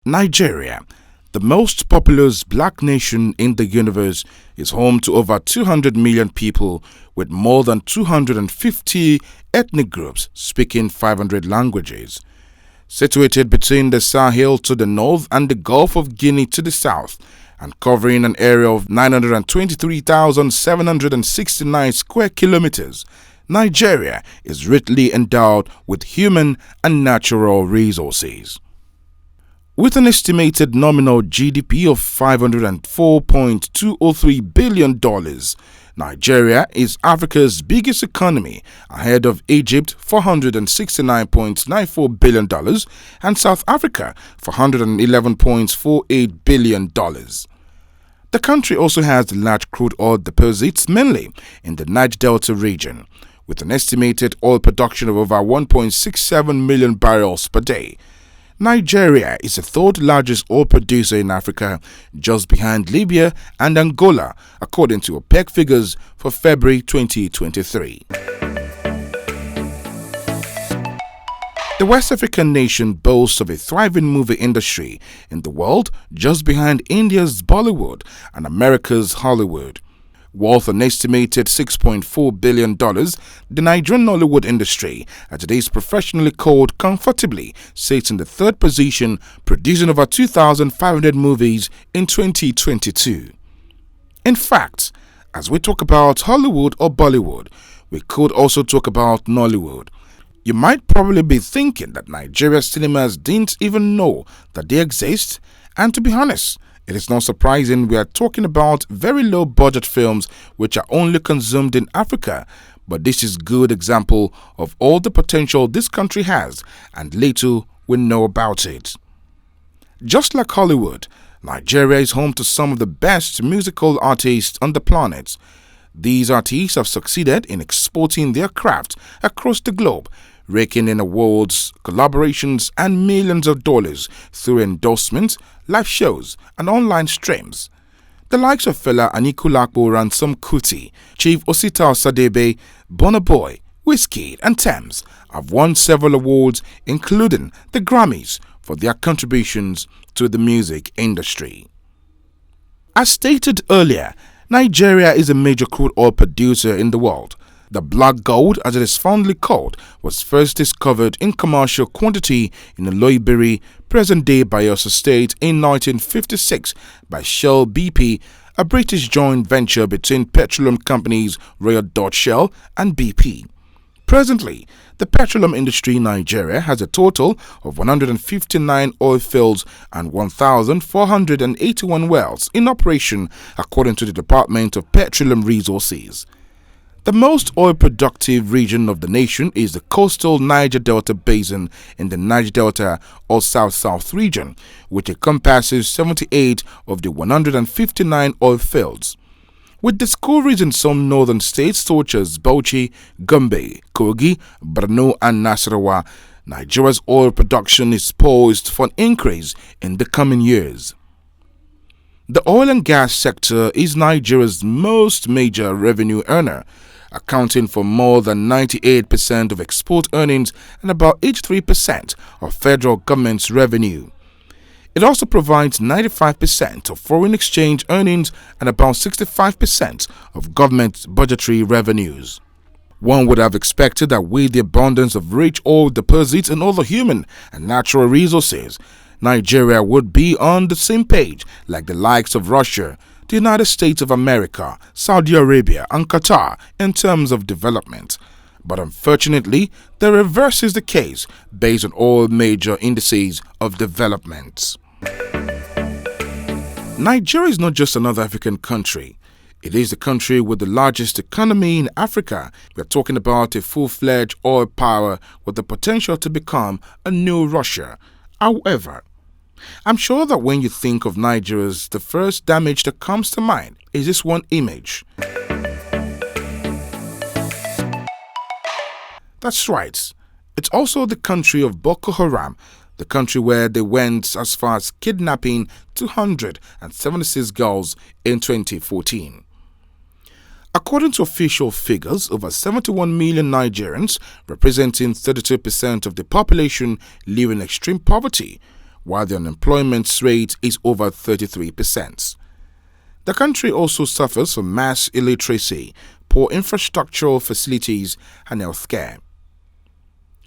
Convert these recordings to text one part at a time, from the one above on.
Nigeria, the most populous black nation in the universe, is home to over 200 million people with more than 250 ethnic groups speaking 500 languages. Situated between the Sahel to the north and the Gulf of Guinea to the south, and covering an area of 923,769 square kilometers, Nigeria is richly endowed with human and natural resources. With an estimated nominal GDP of $504.203 billion, Nigeria is Africa's biggest economy, ahead of Egypt $469.94 billion and South Africa $411.48 billion. The country also has large crude oil deposits, mainly in the Niger Delta region, with an estimated oil production of over 1.67 million barrels per day. Nigeria is the third largest oil producer in Africa, just behind Libya and Angola, according to OPEC figures for February 2023. The West African nation boasts of a thriving movie industry in the world, just behind India's Bollywood and America's Hollywood. Worth an estimated $6.4 billion, the Nigerian Nollywood industry, as it is professionally called, comfortably sits in the third position, producing over 2,500 movies in 2022. In fact, as we talk about Hollywood or Bollywood, we could also talk about Nollywood. You might probably be thinking that Nigeria's cinemas didn't even know that they exist, and to be honest, it is not surprising we are talking about very low budget films which are only consumed in Africa, but this is a good example of all the potential this country has and little we know about it. Just like Hollywood, Nigeria is home to some of the best musical artists on the planet. These artists have succeeded in exporting their craft across the globe, raking in awards, collaborations, and millions of dollars through endorsements, live shows, and online streams. The likes of Fela Anikulapo Ransom Kuti, Chief Osita Osadebe, Burna Boy, Wizkid, and Tems have won several awards, including the Grammys, for their contributions to the music industry. As stated earlier, Nigeria is a major crude oil producer in the world. The black gold, as it is fondly called, was first discovered in commercial quantity in Oloibiri, present-day Bayelsa State, in 1956 by Shell BP, a British joint venture between petroleum companies Royal Dutch Shell and BP. Presently, the petroleum industry in Nigeria has a total of 159 oil fields and 1,481 wells in operation, according to the Department of Petroleum Resources. The most oil-productive region of the nation is the coastal Niger Delta basin in the Niger Delta or South-South region, which encompasses 78 of the 159 oil fields. With discoveries in some northern states such as Bauchi, Gombe, Kogi, Borno, and Nasarawa, Nigeria's oil production is poised for an increase in the coming years. The oil and gas sector is Nigeria's most major revenue earner, accounting for more than 98% of export earnings and about 83% of federal government's revenue. It also provides 95% of foreign exchange earnings and about 65% of government budgetary revenues. One would have expected that with the abundance of rich oil deposits and other human and natural resources, Nigeria would be on the same page like the likes of Russia, the United States of America, Saudi Arabia, and Qatar in terms of development. But unfortunately, the reverse is the case based on all major indices of development. Nigeria is not just another African country. It is the country with the largest economy in Africa. We are talking about a full-fledged oil power with the potential to become a new Russia. However, I'm sure that when you think of Nigeria, the first image that comes to mind is this one image. That's right. It's also the country of Boko Haram, the country where they went as far as kidnapping 276 girls in 2014. According to official figures, over 71 million Nigerians, representing 32% of the population, live in extreme poverty, while the unemployment rate is over 33%. The country also suffers from mass illiteracy, poor infrastructural facilities, and healthcare.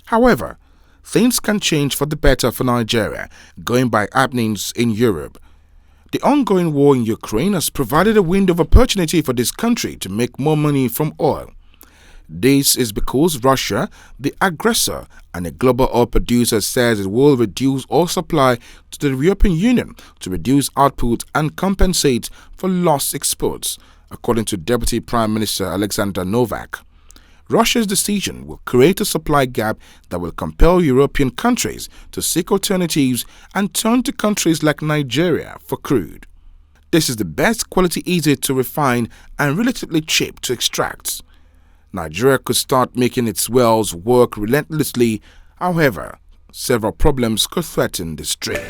However, things can change for the better for Nigeria, going by happenings in Europe. The ongoing war in Ukraine has provided a window of opportunity for this country to make more money from oil. This is because Russia, the aggressor and a global oil producer, says it will reduce oil supply to the European Union to reduce output and compensate for lost exports, according to Deputy Prime Minister Alexander Novak. Russia's decision will create a supply gap that will compel European countries to seek alternatives and turn to countries like Nigeria for crude. This is the best quality, easy to refine and relatively cheap to extract. Nigeria could start making its wells work relentlessly. However, several problems could threaten this dream.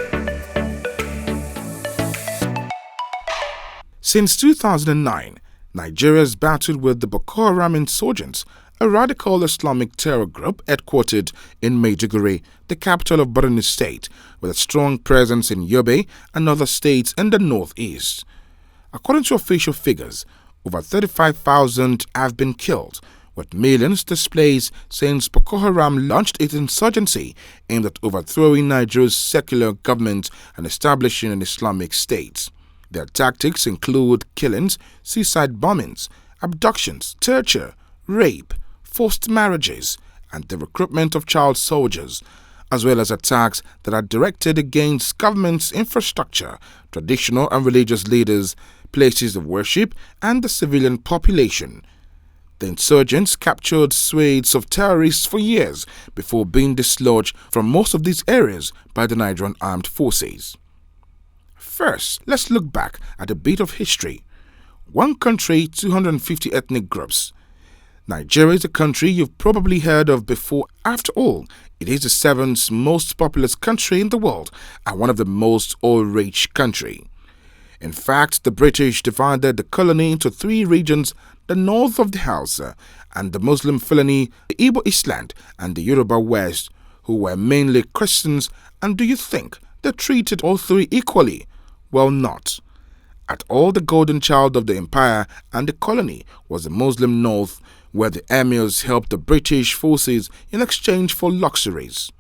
Since 2009, Nigeria has battled with the Boko Haram insurgents, a radical Islamic terror group headquartered in Maiduguri, the capital of Borno State, with a strong presence in Yobe and other states in the northeast. According to official figures, over 35,000 have been killed, with millions displaced since Boko Haram launched its insurgency aimed at overthrowing Nigeria's secular government and establishing an Islamic state. Their tactics include killings, suicide bombings, abductions, torture, rape, forced marriages, and the recruitment of child soldiers, as well as attacks that are directed against government's infrastructure, traditional and religious leaders, places of worship, and the civilian population. The insurgents captured swathes of terrorists for years before being dislodged from most of these areas by the Nigerian armed forces. First, let's look back at a bit of history. One country, 250 ethnic groups. Nigeria is a country you've probably heard of before. After all, it is the 7th most populous country in the world and one of the most oil-rich countries. In fact, the British divided the colony into 3 regions: the north of the Hausa and the Muslim Fulani, the Igbo Eastland, and the Yoruba West, who were mainly Christians. And do you think they treated all 3 equally? Well, not at all. The golden child of the empire and the colony was the Muslim North, where the emirs helped the British forces in exchange for luxuries.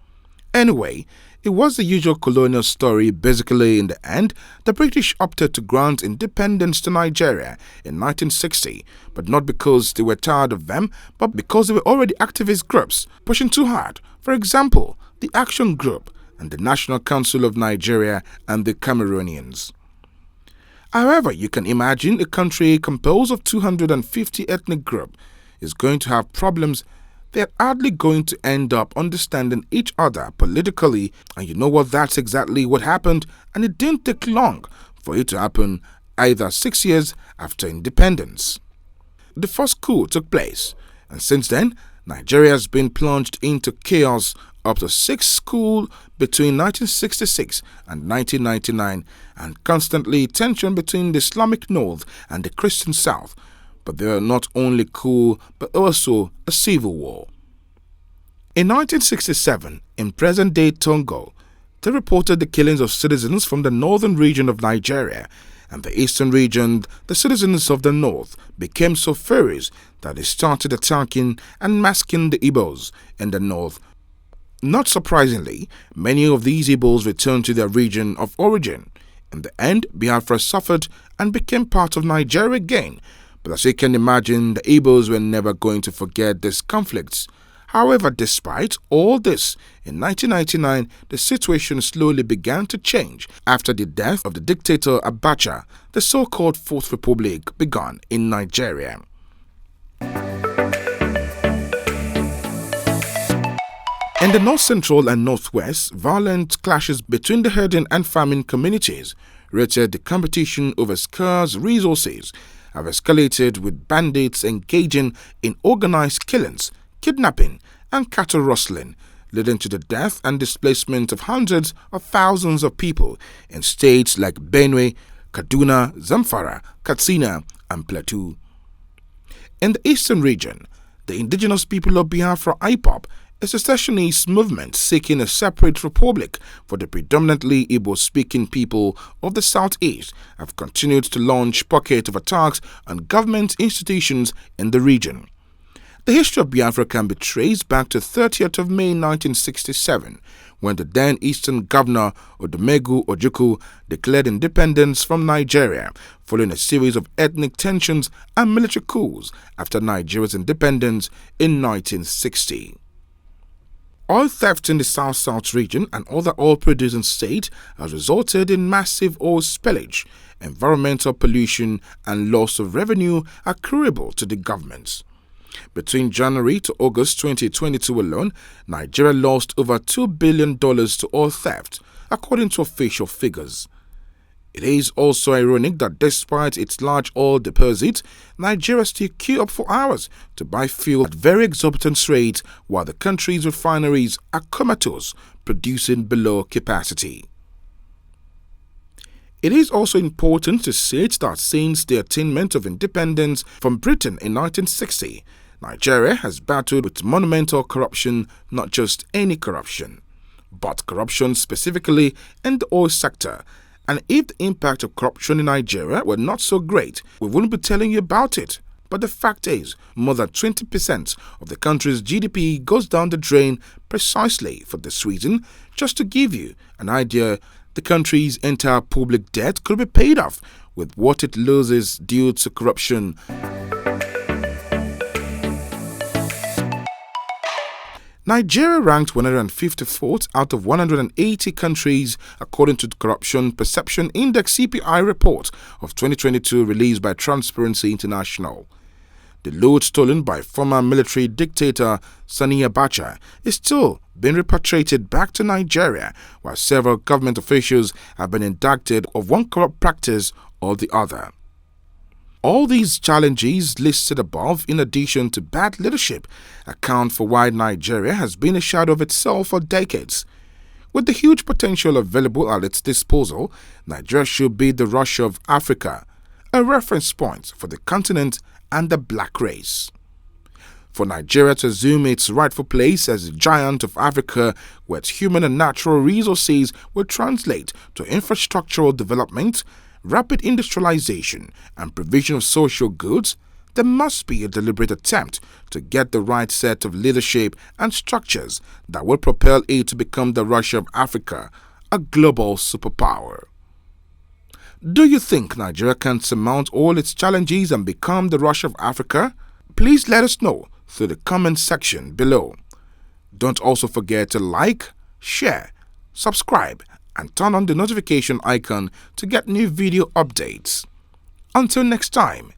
Anyway, it was the usual colonial story. Basically, in the end, the British opted to grant independence to Nigeria in 1960, but not because they were tired of them, but because they were already activist groups pushing too hard. For example, the Action Group and the National Council of Nigeria and the Cameroonians. However, you can imagine a country composed of 250 ethnic groups is going to have problems. They're hardly going to end up understanding each other politically, and you know what? That's exactly what happened, and it didn't take long for it to happen, either 6 years after independence. The first coup took place, and since then, Nigeria has been plunged into chaos. Up to 6 coups between 1966 and 1999, and constantly tension between the Islamic North and the Christian South. But there are not only coups, but also a civil war. In 1967, in present-day Togo, they reported the killings of citizens from the northern region of Nigeria, and the eastern region. The citizens of the north became so furious that they started attacking and masking the Igbos in the north. Not surprisingly, many of these Igbos returned to their region of origin. In the end, Biafra suffered and became part of Nigeria again. But as you can imagine, the Igbos were never going to forget these conflicts. However, despite all this, in 1999, the situation slowly began to change after the death of the dictator Abacha. The so-called Fourth Republic began in Nigeria. In the north-central and northwest, violent clashes between the herding and farming communities rated the competition over scarce resources have escalated, with bandits engaging in organized killings, kidnapping, and cattle rustling, leading to the death and displacement of hundreds of thousands of people in states like Benue, Kaduna, Zamfara, Katsina, and Plateau. In the eastern region, the indigenous people of Biafra IPOB a secessionist movement seeking a separate republic for the predominantly Igbo-speaking people of the southeast, have continued to launch pockets of attacks on government institutions in the region. The history of Biafra can be traced back to 30th of May 1967, when the then Eastern Governor Odumegwu Ojukwu declared independence from Nigeria following a series of ethnic tensions and military coups after Nigeria's independence in 1960. Oil theft in the South-South region and other oil-producing states has resulted in massive oil spillage, environmental pollution, and loss of revenue accruable to the governments. Between January to August 2022 alone, Nigeria lost over $2 billion to oil theft, according to official figures. It is also ironic that despite its large oil deposits, Nigeria still queue up for hours to buy fuel at very exorbitant rates while the country's refineries are comatose, producing below capacity. It is also important to state that since the attainment of independence from Britain in 1960, Nigeria has battled with monumental corruption, not just any corruption, but corruption specifically in the oil sector. And if the impact of corruption in Nigeria were not so great, we wouldn't be telling you about it. But the fact is, more than 20% of the country's GDP goes down the drain precisely for this reason. Just to give you an idea, the country's entire public debt could be paid off with what it loses due to corruption. Nigeria ranked 154th out of 180 countries according to the Corruption Perception Index CPI report of 2022 released by Transparency International. The loot stolen by former military dictator Sani Abacha is still being repatriated back to Nigeria, while several government officials have been indicted of one corrupt practice or the other. All these challenges listed above, in addition to bad leadership, account for why Nigeria has been a shadow of itself for decades. With the huge potential available at its disposal, Nigeria should be the Russia of Africa, a reference point for the continent and the black race. For Nigeria to assume its rightful place as a giant of Africa, where its human and natural resources will translate to infrastructural development, rapid industrialization, and provision of social goods, there must be a deliberate attempt to get the right set of leadership and structures that will propel it to become the Russia of Africa, a global superpower. Do you think Nigeria can surmount all its challenges and become the Russia of Africa? Please let us know through the comment section below. Don't also forget to like, share, subscribe, and turn on the notification icon to get new video updates. Until next time,